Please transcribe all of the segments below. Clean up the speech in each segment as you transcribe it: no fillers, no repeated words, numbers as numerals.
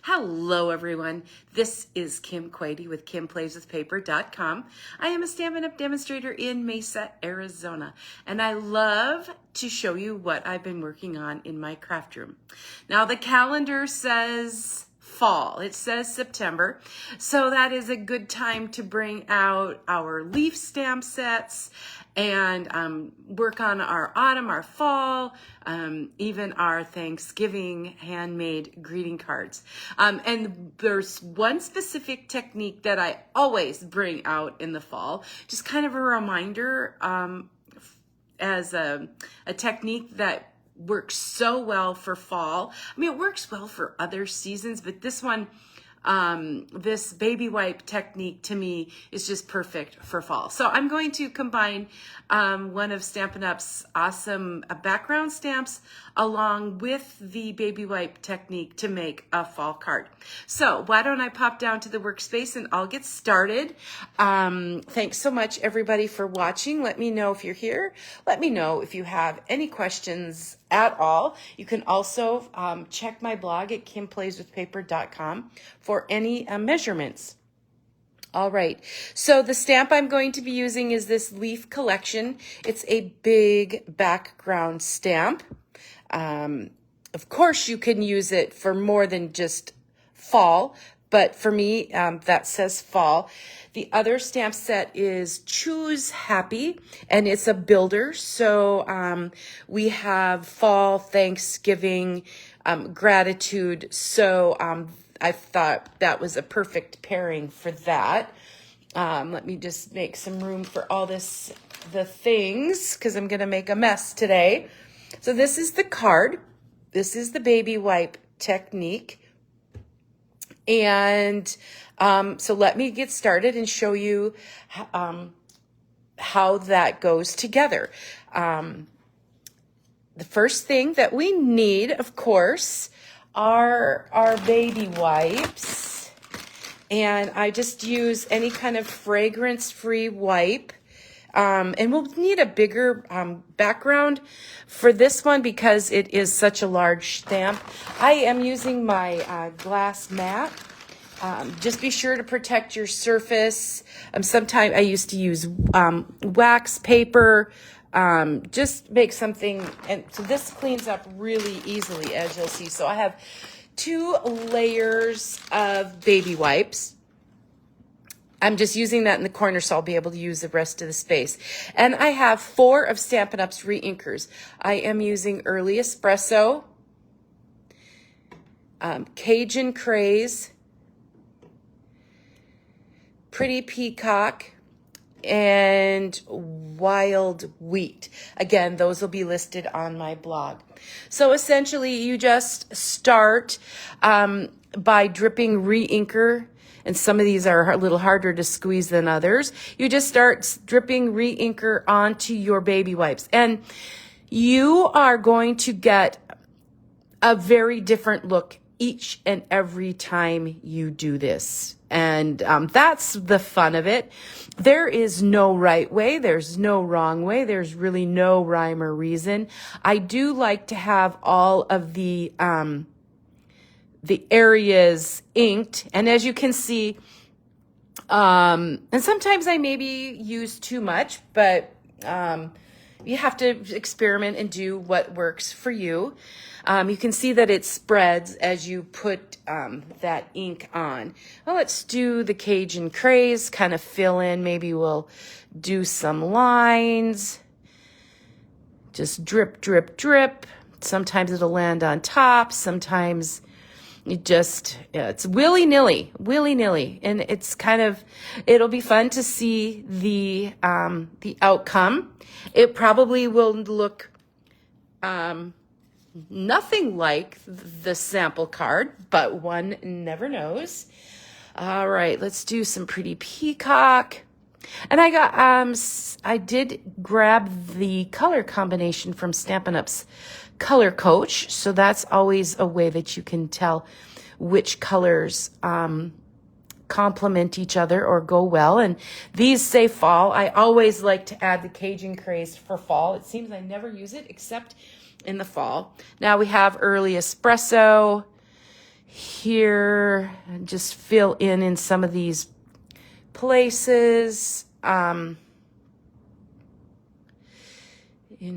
Hello, everyone. This is Kim Quady with KimPlaysWithPaper.com. I am a Stampin' Up! Demonstrator in Mesa, Arizona, and I love to show you what I've been working on in my craft room. Now, the calendar says fall. It says September, so that is a good time to bring out our leaf stamp sets and work on our autumn, our fall, even our Thanksgiving handmade greeting cards. And there's one specific technique that I always bring out in the fall, just kind of a reminder as a technique that works so well for fall. I mean, it works well for other seasons, but this one, this baby wipe technique to me is just perfect for fall. So I'm going to combine one of Stampin' Up's awesome background stamps along with the baby wipe technique to make a fall card. So why don't I pop down to the workspace and I'll get started. Thanks so much, everybody, for watching. Let me know if you're here. Let me know if you have any questions at all. You can also check my blog at KimPlaysWithPaper.com for any measurements. All right, so the stamp I'm going to be using is this Leaf Collection. It's a big background stamp. Of course, you can use it for more than just fall, but for me, that says fall. The other stamp set is Choose Happy, and it's a builder. So we have fall, Thanksgiving, gratitude. So I thought that was a perfect pairing for that. Let me just make some room for all the things, because I'm going to make a mess today. So this is the card. This is the baby wipe technique. And so let me get started and show you how that goes together. The first thing that we need, of course, are our baby wipes. And I just use any kind of fragrance-free wipe. And we'll need a bigger background for this one because it is such a large stamp. I am using my glass mat. Just be sure to protect your surface. Sometimes I used to use wax paper. Just make something, and so this cleans up really easily, as you'll see. So I have 2 layers of baby wipes. I'm just using that in the corner, so I'll be able to use the rest of the space. And I have 4 of Stampin' Up's reinkers. I am using Early Espresso, Cajun Craze, Pretty Peacock, and Wild Wheat. Again, those will be listed on my blog. So essentially, you just start by dripping reinker, and some of these are a little harder to squeeze than others. You just start dripping reinker onto your baby wipes, and you are going to get a very different look each and every time you do this. And that's the fun of it. There is no right way. There's no wrong way. There's really no rhyme or reason. I do like to have all of the areas inked. And as you can see, and sometimes I maybe use too much, but you have to experiment and do what works for you. You can see that it spreads as you put that ink on. Well, let's do the Cajun Craze, kind of fill in. Maybe we'll do some lines. Just drip, drip, drip. Sometimes it'll land on top. Sometimes it just, it's willy-nilly. And it's kind of, it'll be fun to see the outcome. It probably will look nothing like the sample card, but one never knows. All right, let's do some Pretty Peacock. And I got, I did grab the color combination from Stampin' Up's Color Coach. So that's always a way that you can tell which colors complement each other or go well. And these say fall. I always like to add the Cajun Craze for fall. It seems I never use it except in the fall. Now we have Early Espresso. here and just fill in some of these places. In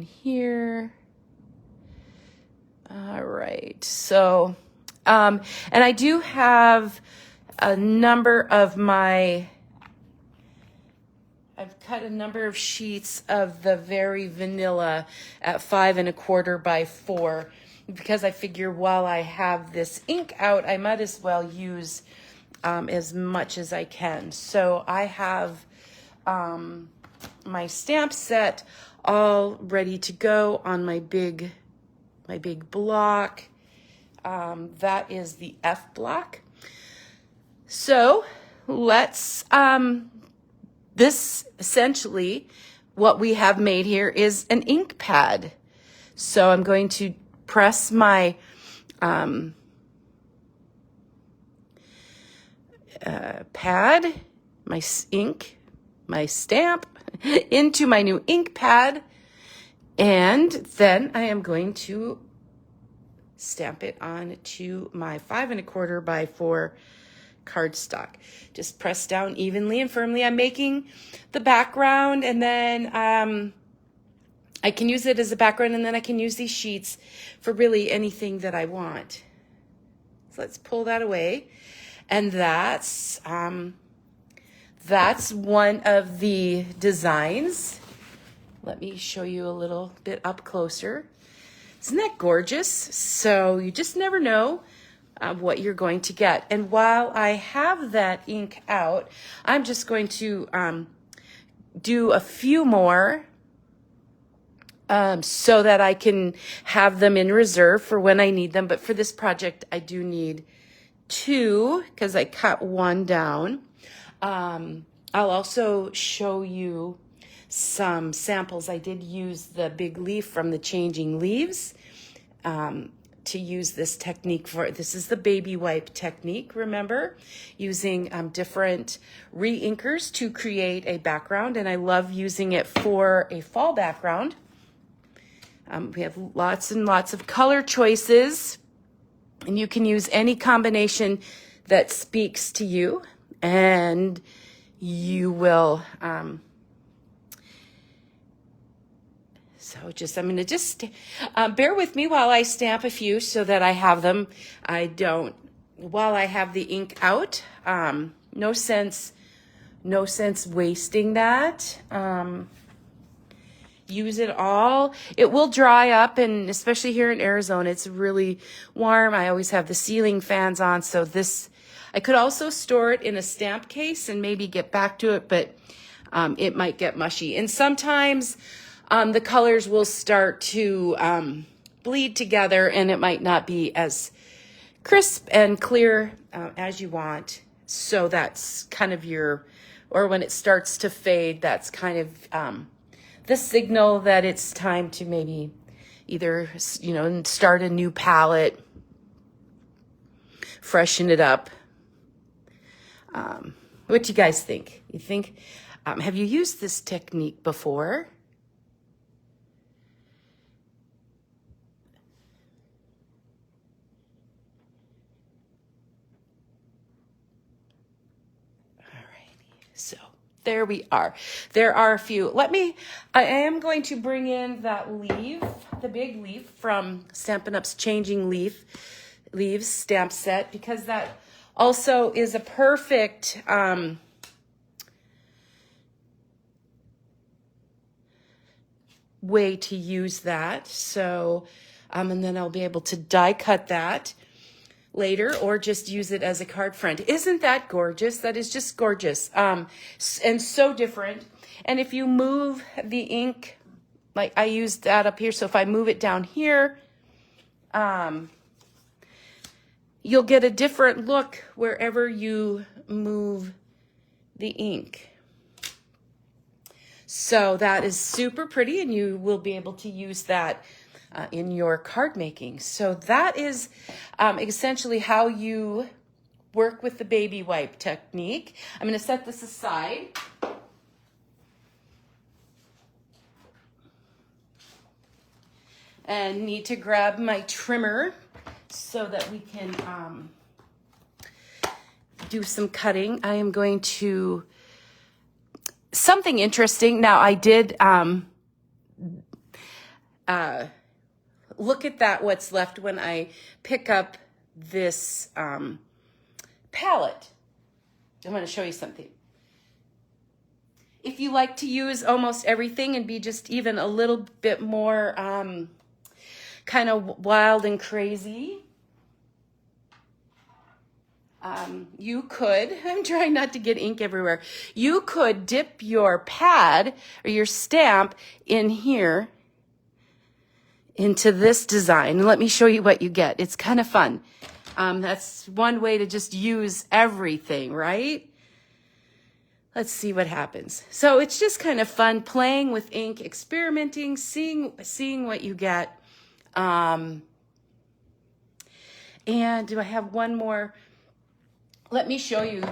here. All right. So, and I do have a number of I've cut a number of sheets of the very vanilla at 5 1/4 by 4, because I figure while I have this ink out, I might as well use as much as I can. So I have my stamp set all ready to go on my big block. That is the F block. So let's, this essentially, what we have made here is an ink pad. So I'm going to press my pad, my ink, my stamp into my new ink pad, and then I am going to stamp it on to my 5 1/4 by 4 cardstock. Just press down evenly and firmly. I'm making the background, and then I can use it as a background, and then I can use these sheets for really anything that I want. So let's pull that away, and that's one of the designs. Let me show you a little bit up closer. Isn't that gorgeous? So you just never know what you're going to get. And while I have that ink out, I'm just going to do a few more so that I can have them in reserve for when I need them. But for this project, I do need 2 because I cut 1 down. I'll also show you some samples. I did use the big leaf from the Changing Leaves to use this technique for. This is the baby wipe technique, remember? Using different re-inkers to create a background, and I love using it for a fall background. We have lots and lots of color choices, and you can use any combination that speaks to you, and you will so just, I'm going to just bear with me while I stamp a few so that I have them. While I have the ink out, no sense wasting that. Use it all. It will dry up, and especially here in Arizona, it's really warm. I always have the ceiling fans on, so this, I could also store it in a stamp case and maybe get back to it, but it might get mushy. And sometimes the colors will start to bleed together, and it might not be as crisp and clear as you want. So that's kind of or when it starts to fade, that's kind of the signal that it's time to maybe either, start a new palette, freshen it up. What do you guys think? You think, have you used this technique before? So there we are. There are a few. I am going to bring in that leaf, the big leaf from Stampin' Up's Changing Leaves stamp set, because that also is a perfect way to use that. So, and then I'll be able to die cut that later, or just use it as a card front. Isn't that gorgeous? That is just gorgeous, and so different. And if you move the ink, like I used that up here, so if I move it down here, you'll get a different look wherever you move the ink. So that is super pretty, and you will be able to use that in your card making. So that is essentially how you work with the baby wipe technique. I'm going to set this aside. And need to grab my trimmer so that we can do some cutting. I am going to, something interesting. Now I did look at that, what's left when I pick up this palette. I'm going to show you something. If you like to use almost everything and be just even a little bit more kind of wild and crazy, you could, I'm trying not to get ink everywhere, you could dip your pad or your stamp in here into this design. And let me show you what you get. It's kind of fun. That's one way to just use everything, right? Let's see what happens. So it's just kind of fun playing with ink, experimenting, seeing what you get. And do I have one more? Let me show you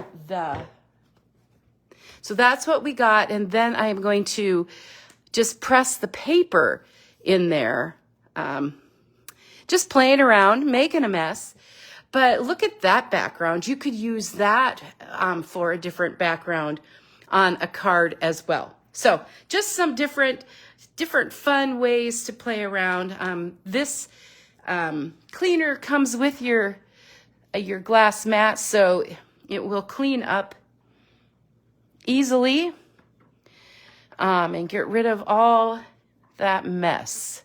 so that's what we got. And then I am going to just press the paper in there. Just playing around, making a mess. But look at that background. You could use that for a different background on a card as well. So just some different fun ways to play around. This cleaner comes with your glass mat, so it will clean up easily and get rid of all that mess.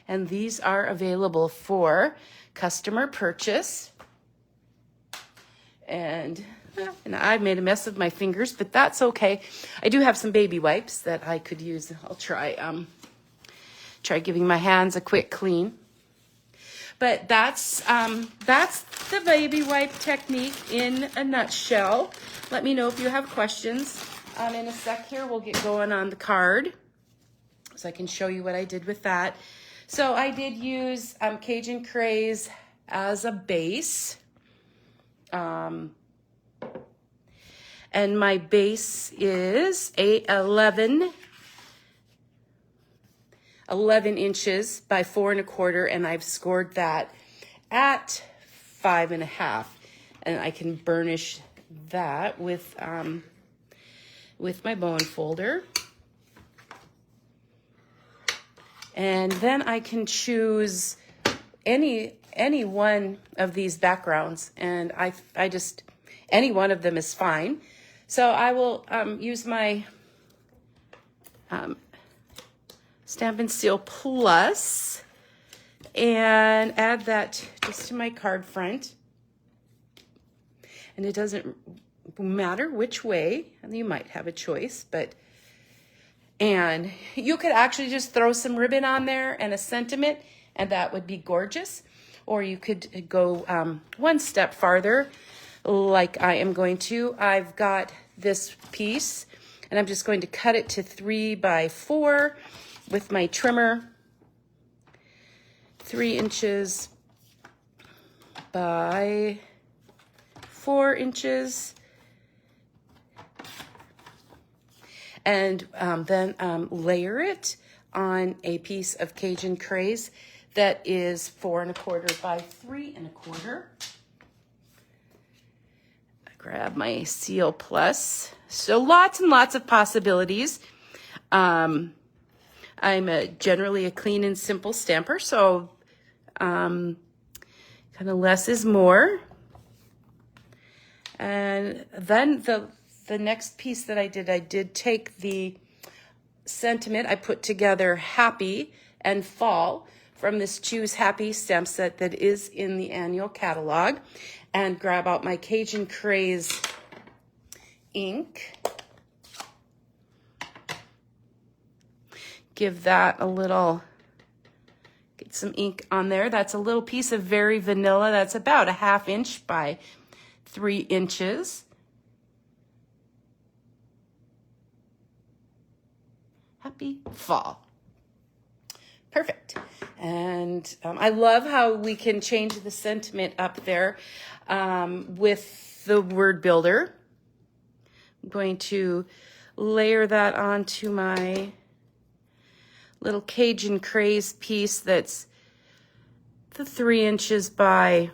And these are available for customer purchase. And I made a mess of my fingers, but that's okay. I do have some baby wipes that I could use. I'll try giving my hands a quick clean. But that's the baby wipe technique in a nutshell. Let me know if you have questions. In a sec here, we'll get going on the card so I can show you what I did with that. So I did use Cajun Craze as a base. And my base is 11 inches by 4 1/4, and I've scored that at 5 1/2. And I can burnish that with my bone folder. And then I can choose any one of these backgrounds, and I just, any one of them is fine. So I will use my Stampin' Seal Plus and add that just to my card front. And it doesn't matter which way, and you might have a choice, and you could actually just throw some ribbon on there and a sentiment, and that would be gorgeous. Or you could go one step farther, like I am going to. I've got this piece, and I'm just going to cut it to 3 by 4 with my trimmer. 3 inches by 4 inches. And then layer it on a piece of Cajun Craze that is 4 1/4 by 3 1/4. I grab my Seal Plus. So lots and lots of possibilities. I'm generally a clean and simple stamper, so kind of less is more. And then the next piece that I did take the sentiment. I put together Happy and Fall from this Choose Happy stamp set that is in the annual catalog, and grab out my Cajun Craze ink. Give that a little, get some ink on there. That's a little piece of Very Vanilla. That's about a 1/2 inch by 3 inches. Happy Fall. Perfect. And I love how we can change the sentiment up there with the word builder. I'm going to layer that onto my little Cajun Craze piece that's the 3 inches by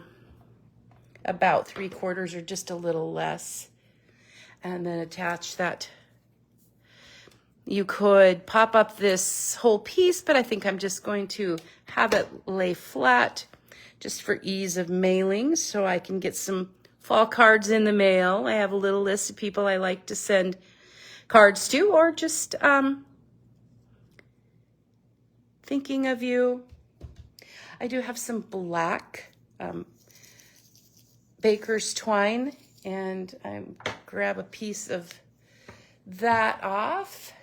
about 3/4 or just a little less. And then attach that. You could pop up this whole piece, but I think I'm just going to have it lay flat just for ease of mailing so I can get some fall cards in the mail. I have a little list of people I like to send cards to, or just thinking of you. I do have some black baker's twine, and I grab a piece of that off.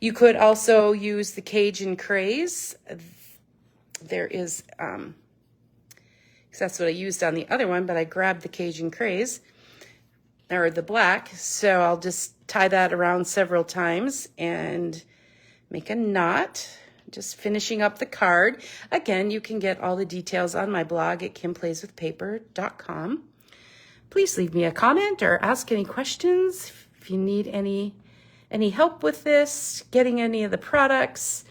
You could also use the Cajun Craze. There is, because that's what I used on the other one, but I grabbed the Cajun Craze, or the black, so I'll just tie that around several times and make a knot. Just finishing up the card. Again, you can get all the details on my blog at kimplayswithpaper.com. Please leave me a comment or ask any questions if you need any help with this, getting any of the products,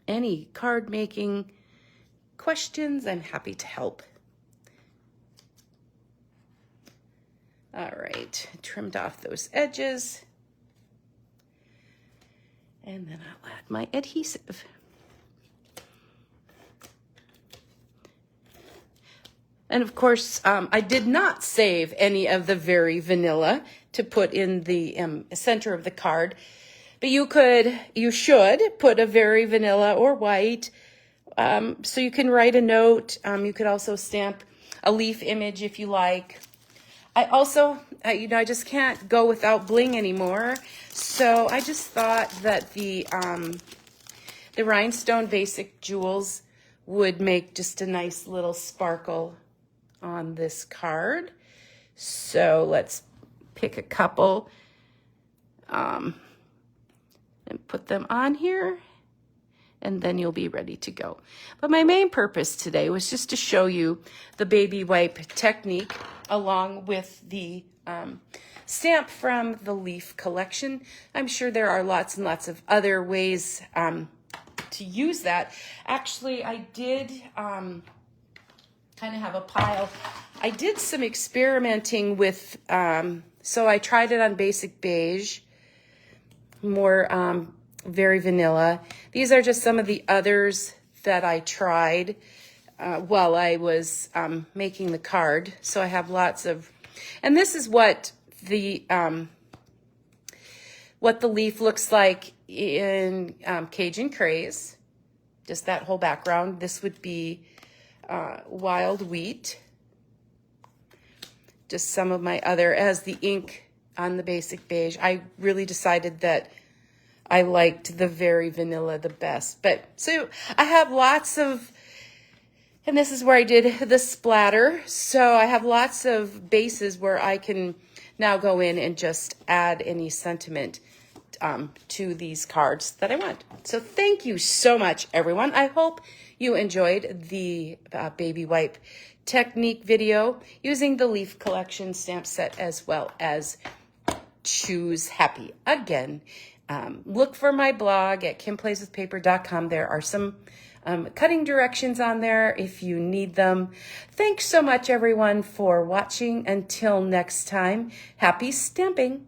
any card making questions. I'm happy to help. All right, trimmed off those edges. And then I'll add my adhesive. And of course, I did not save any of the Very Vanilla to put in the center of the card. But you should put a Very Vanilla or white. So you can write a note. You could also stamp a leaf image if you like. I also, I just can't go without bling anymore. So I just thought that the rhinestone basic jewels would make just a nice little sparkle on this card. So let's pick a couple and put them on here, and then you'll be ready to go. But my main purpose today was just to show you the baby wipe technique along with the stamp from the leaf collection. I'm sure there are lots and lots of other ways to use that. Actually, I did kind of have a pile. I did some experimenting with, so I tried it on basic beige, more Very Vanilla. These are just some of the others that I tried while I was making the card. So I have lots of, and this is what the leaf looks like in Cajun Craze. Just that whole background. This would be wild wheat. Just some of my other, as the ink on the basic beige. I really decided that I liked the Very Vanilla the best. But so I have lots of, and this is where I did the splatter. So I have lots of bases where I can now go in and just add any sentiment to these cards that I want. So thank you so much, everyone. I hope you enjoyed the baby wipe technique video using the leaf collection stamp set, as well as Choose Happy. Again, look for my blog at kimplayswithpaper.com. There are some cutting directions on there if you need them. Thanks so much, everyone, for watching. Until next time, happy stamping.